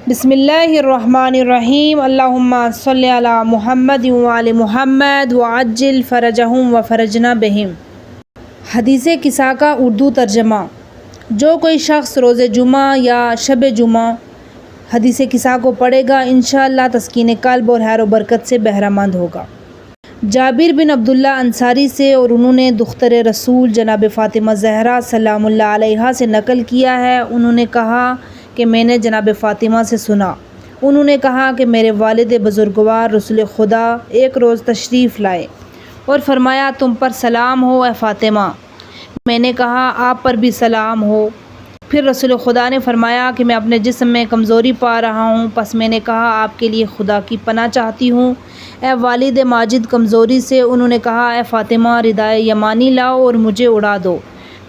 بسم اللہ الرحمن الرحیم، اللہم صلی علی محمد وعلی محمد وعجل فرجہم وفرجنا بہم۔ حدیث کسا کا اردو ترجمہ۔ جو کوئی شخص روز جمعہ یا شب جمعہ حدیث کسا کو پڑھے گا انشاءاللہ تسکین قلب اور خیر و برکت سے بہرہ مند ہوگا۔ جابر بن عبداللہ انصاری سے اور انہوں نے دختر رسول جناب فاطمہ زہرا سلام اللہ علیہا سے نقل کیا ہے، انہوں نے کہا کہ میں نے جناب فاطمہ سے سنا، انہوں نے کہا کہ میرے والد بزرگوار رسول خدا ایک روز تشریف لائے اور فرمایا تم پر سلام ہو اے فاطمہ۔ میں نے کہا آپ پر بھی سلام ہو۔ پھر رسول خدا نے فرمایا کہ میں اپنے جسم میں کمزوری پا رہا ہوں، پس میں نے کہا آپ کے لیے خدا کی پناہ چاہتی ہوں اے والد ماجد کمزوری سے۔ انہوں نے کہا اے فاطمہ ردائے یمانی لاؤ اور مجھے اڑا دو۔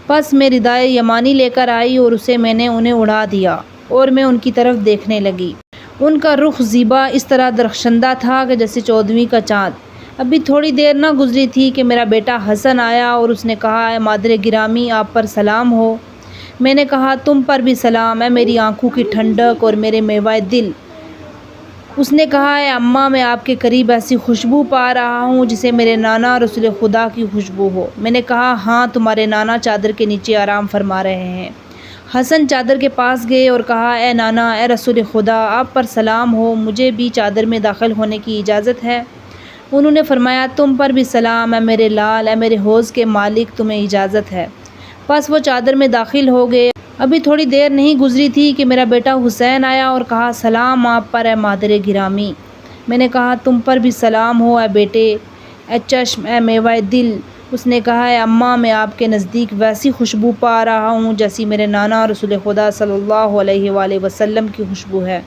پس میں ردائے یمانی لے کر آئی اور اسے میں نے انہیں اڑا دیا اور میں ان کی طرف دیکھنے لگی۔ ان کا رخ زیبا اس طرح درخشندہ تھا کہ جیسے 14ویں کا چاند۔ ابھی تھوڑی دیر نہ گزری تھی کہ میرا بیٹا حسن آیا اور اس نے کہا اے مادر گرامی آپ پر سلام ہو۔ میں نے کہا تم پر بھی سلام اے میری آنکھوں کی ٹھنڈک اور میرے میوہ دل۔ اس نے کہا اے اماں میں آپ کے قریب ایسی خوشبو پا رہا ہوں جسے میرے نانا رسول خدا کی خوشبو ہو۔ میں نے کہا ہاں تمہارے نانا چادر کے نیچے آرام فرما رہے ہیں۔ حسن چادر کے پاس گئے اور کہا اے نانا اے رسول خدا آپ پر سلام ہو، مجھے بھی چادر میں داخل ہونے کی اجازت ہے؟ انہوں نے فرمایا تم پر بھی سلام اے میرے لال اے میرے حوض کے مالک تمہیں اجازت ہے۔ پس وہ چادر میں داخل ہو گئے۔ ابھی تھوڑی دیر نہیں گزری تھی کہ میرا بیٹا حسین آیا اور کہا سلام آپ پر اے مادر گرامی۔ میں نے کہا تم پر بھی سلام ہو اے بیٹے اے چشم اے میوہ دل۔ اس نے کہا اے اماں میں آپ کے نزدیک ویسی خوشبو پا رہا ہوں جیسی میرے نانا رسول خدا صلی اللہ علیہ وآلہ وسلم کی خوشبو ہے۔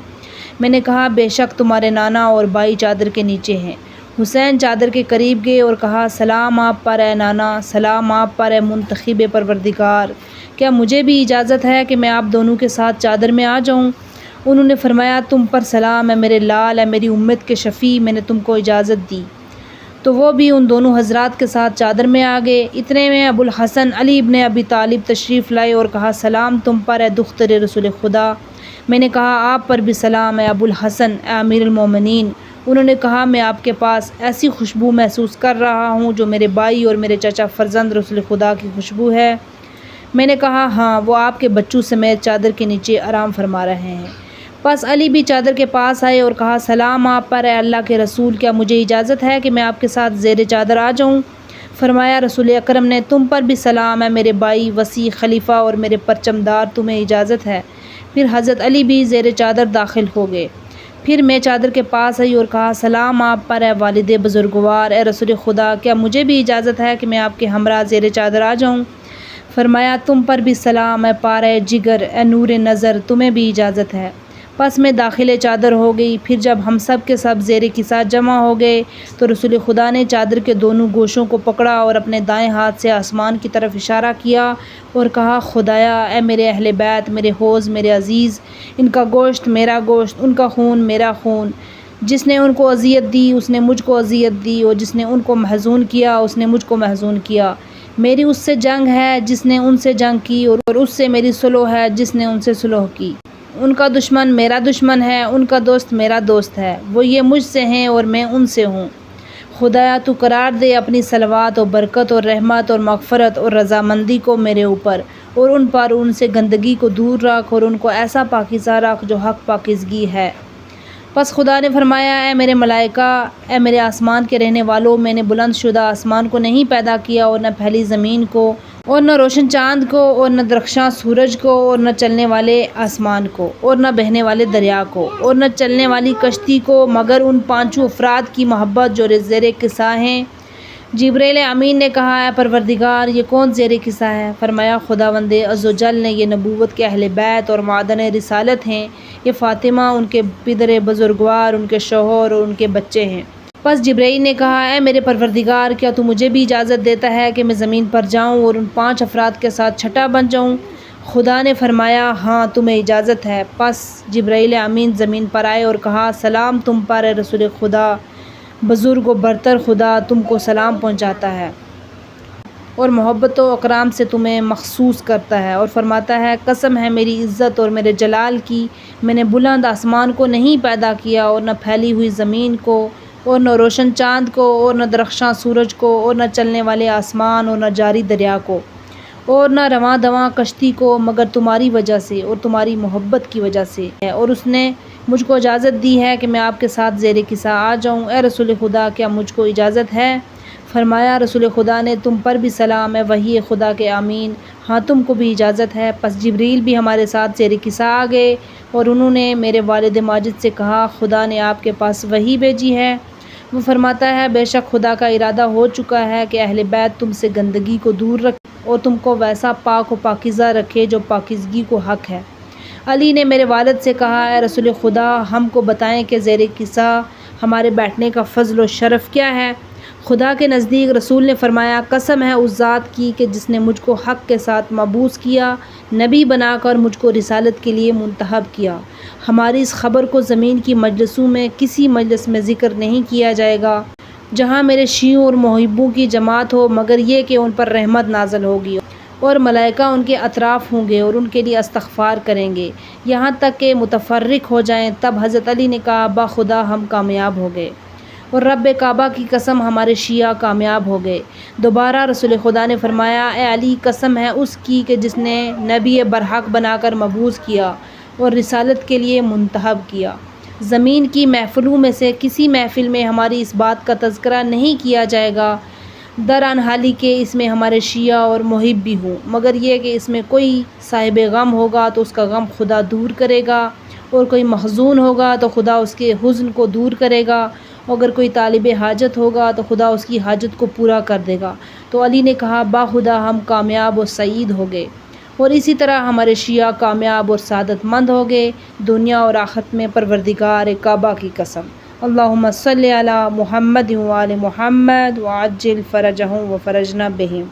میں نے کہا بے شک تمہارے نانا اور بھائی چادر کے نیچے ہیں۔ حسین چادر کے قریب گئے اور کہا سلام آپ پر اے نانا، سلام آپ پر اے منتخب پروردگار، کیا مجھے بھی اجازت ہے کہ میں آپ دونوں کے ساتھ چادر میں آ جاؤں؟ انہوں نے فرمایا تم پر سلام اے میرے لال اے میری امت کے شفیع، میں نے تم کو اجازت دی۔ تو وہ بھی ان دونوں حضرات کے ساتھ چادر میں آ گئے۔ اتنے میں ابو الحسن علی ابن ابی طالب تشریف لائے اور کہا سلام تم پر اے دختر رسول خدا۔ میں نے کہا آپ پر بھی سلام اے ابو الحسن اے امیر المومنین۔ انہوں نے کہا میں آپ کے پاس ایسی خوشبو محسوس کر رہا ہوں جو میرے بھائی اور میرے چچا فرزند رسول خدا کی خوشبو ہے۔ میں نے کہا ہاں وہ آپ کے بچوں سمیت چادر کے نیچے آرام فرما رہے ہیں۔ پس علی بھی چادر کے پاس آئے اور کہا سلام آپ پر اے اللہ کے رسول، کیا مجھے اجازت ہے کہ میں آپ کے ساتھ زیر چادر آ جاؤں؟ فرمایا رسول اکرم نے تم پر بھی سلام اے میرے بھائی وسیع خلیفہ اور میرے پرچم دار، تمہیں اجازت ہے۔ پھر حضرت علی بھی زیر چادر داخل ہو گئے۔ پھر میں چادر کے پاس آئی اور کہا سلام آپ پر اے والد بزرگوار اے رسول خدا، کیا مجھے بھی اجازت ہے کہ میں آپ کے ہمراہ زیر چادر آ جاؤں؟ فرمایا تم پر بھی سلام اے پارہ جگر اے نور نظر، تمہیں بھی اجازت ہے۔ پس میں داخل چادر ہو گئی۔ پھر جب ہم سب کے سب زیر کسا جمع ہو گئے تو رسول خدا نے چادر کے دونوں گوشوں کو پکڑا اور اپنے دائیں ہاتھ سے آسمان کی طرف اشارہ کیا اور کہا خدایا اے میرے اہل بیت، میرے حوض، میرے عزیز، ان کا گوشت میرا گوشت، ان کا خون میرا خون۔ جس نے ان کو اذیت دی اس نے مجھ کو اذیت دی، اور جس نے ان کو محزون کیا اس نے مجھ کو محزون کیا۔ میری اس سے جنگ ہے جس نے ان سے جنگ کی، اور اس سے میری صلح ہے جس نے ان سے صلح کی۔ ان کا دشمن میرا دشمن ہے، ان کا دوست میرا دوست ہے، وہ یہ مجھ سے ہیں اور میں ان سے ہوں۔ خدایا تو قرار دے اپنی صلوات اور برکت اور رحمت اور مغفرت اور رضامندی کو میرے اوپر اور ان پر، ان سے گندگی کو دور رکھ اور ان کو ایسا پاکیزہ رکھ جو حق پاکیزگی ہے۔ پس خدا نے فرمایا اے میرے ملائکہ، اے میرے آسمان کے رہنے والوں، میں نے بلند شدہ آسمان کو نہیں پیدا کیا اور نہ پھیلی زمین کو اور نہ روشن چاند کو اور نہ درخشاں سورج کو اور نہ چلنے والے آسمان کو اور نہ بہنے والے دریا کو اور نہ چلنے والی کشتی کو، مگر ان 5 افراد کی محبت جو زیر کسا ہیں۔ جبرائیل امین نے کہا اے پروردگار یہ کون زیر کسا ہے؟ فرمایا خداوند عزوجل نے یہ نبوت کے اہل بیت اور معدن رسالت ہیں، یہ فاطمہ، ان کے پدر بزرگوار، ان کے شوہر اور ان کے بچے ہیں۔ پس جبرائیل نے کہا اے میرے پروردگار، کیا تو مجھے بھی اجازت دیتا ہے کہ میں زمین پر جاؤں اور ان 5 افراد کے ساتھ چھٹا بن جاؤں؟ خدا نے فرمایا ہاں تمہیں اجازت ہے۔ پس جبرائیل امین زمین پر آئے اور کہا سلام تم پر اے رسول خدا، بزرگ و برتر خدا تم کو سلام پہنچاتا ہے۔ اور محبت و اکرام سے تمہیں مخصوص کرتا ہے، اور فرماتا ہے قسم ہے میری عزت اور میرے جلال کی، میں نے بلند آسمان کو نہیں پیدا کیا اور نہ پھیلی ہوئی زمین کو اور نہ روشن چاند کو اور نہ درخشاں سورج کو اور نہ چلنے والے آسمان اور نہ جاری دریا کو اور نہ رواں دواں کشتی کو، مگر تمہاری وجہ سے اور تمہاری محبت کی وجہ سے ہے، اور اس نے مجھ کو اجازت دی ہے کہ میں آپ کے ساتھ زیر قصا آ جاؤں۔ اے رسول خدا، کیا مجھ کو اجازت ہے؟ فرمایا رسول خدا نے تم پر بھی سلام ہے وحی خدا کے آمین، ہاں تم کو بھی اجازت ہے۔ پس جبریل بھی ہمارے ساتھ زیر قصا آ گئے اور انہوں نے میرے والد ماجد سے کہا خدا نے آپ کے پاس وحی بھیجی ہے۔ وہ فرماتا ہے بے شک خدا کا ارادہ ہو چکا ہے کہ اہل بیت تم سے گندگی کو دور رکھے اور تم کو ویسا پاک و پاکیزہ رکھے جو پاکیزگی کو حق ہے۔ علی نے میرے والد سے کہا اے رسول خدا، ہم کو بتائیں کہ زیر قصا ہمارے بیٹھنے کا فضل و شرف کیا ہے؟ خدا کے نزدیک رسول نے فرمایا قسم ہے اس ذات کی کہ جس نے مجھ کو حق کے ساتھ مبعوث کیا، نبی بنا کر مجھ کو رسالت کے لیے منتخب کیا، ہماری اس خبر کو زمین کی مجلسوں میں کسی مجلس میں ذکر نہیں کیا جائے گا جہاں میرے شیعوں اور محبوں کی جماعت ہو، مگر یہ کہ ان پر رحمت نازل ہوگی اور ملائکہ ان کے اطراف ہوں گے اور ان کے لیے استغفار کریں گے یہاں تک کہ متفرق ہو جائیں۔ تب حضرت علی نے کہا با خدا ہم کامیاب ہو گئے، اور رب کعبہ کی قسم ہمارے شیعہ کامیاب ہو گئے۔ دوبارہ رسول خدا نے فرمایا اے علی قسم ہے اس کی کہ جس نے نبی برحق بنا کر مبعوث کیا اور رسالت کے لیے منتخب کیا، زمین کی محفلوں میں سے کسی محفل میں ہماری اس بات کا تذکرہ نہیں کیا جائے گا در ان حالی کہ اس میں ہمارے شیعہ اور محب بھی ہوں، مگر یہ کہ اس میں کوئی صاحب غم ہوگا تو اس کا غم خدا دور کرے گا، اور کوئی محزون ہوگا تو خدا اس کے حزن کو دور کرے گا، اگر کوئی طالب حاجت ہوگا تو خدا اس کی حاجت کو پورا کر دے گا۔ تو علی نے کہا با خدا ہم کامیاب اور سعید ہو گئے، اور اسی طرح ہمارے شیعہ کامیاب اور سعادت مند ہو گئے دنیا اور آخرت میں، پروردگار کعبہ کی قسم۔ اللہم صلی علی محمد وآل محمد وعجل فرجہم وفرجنا بہم۔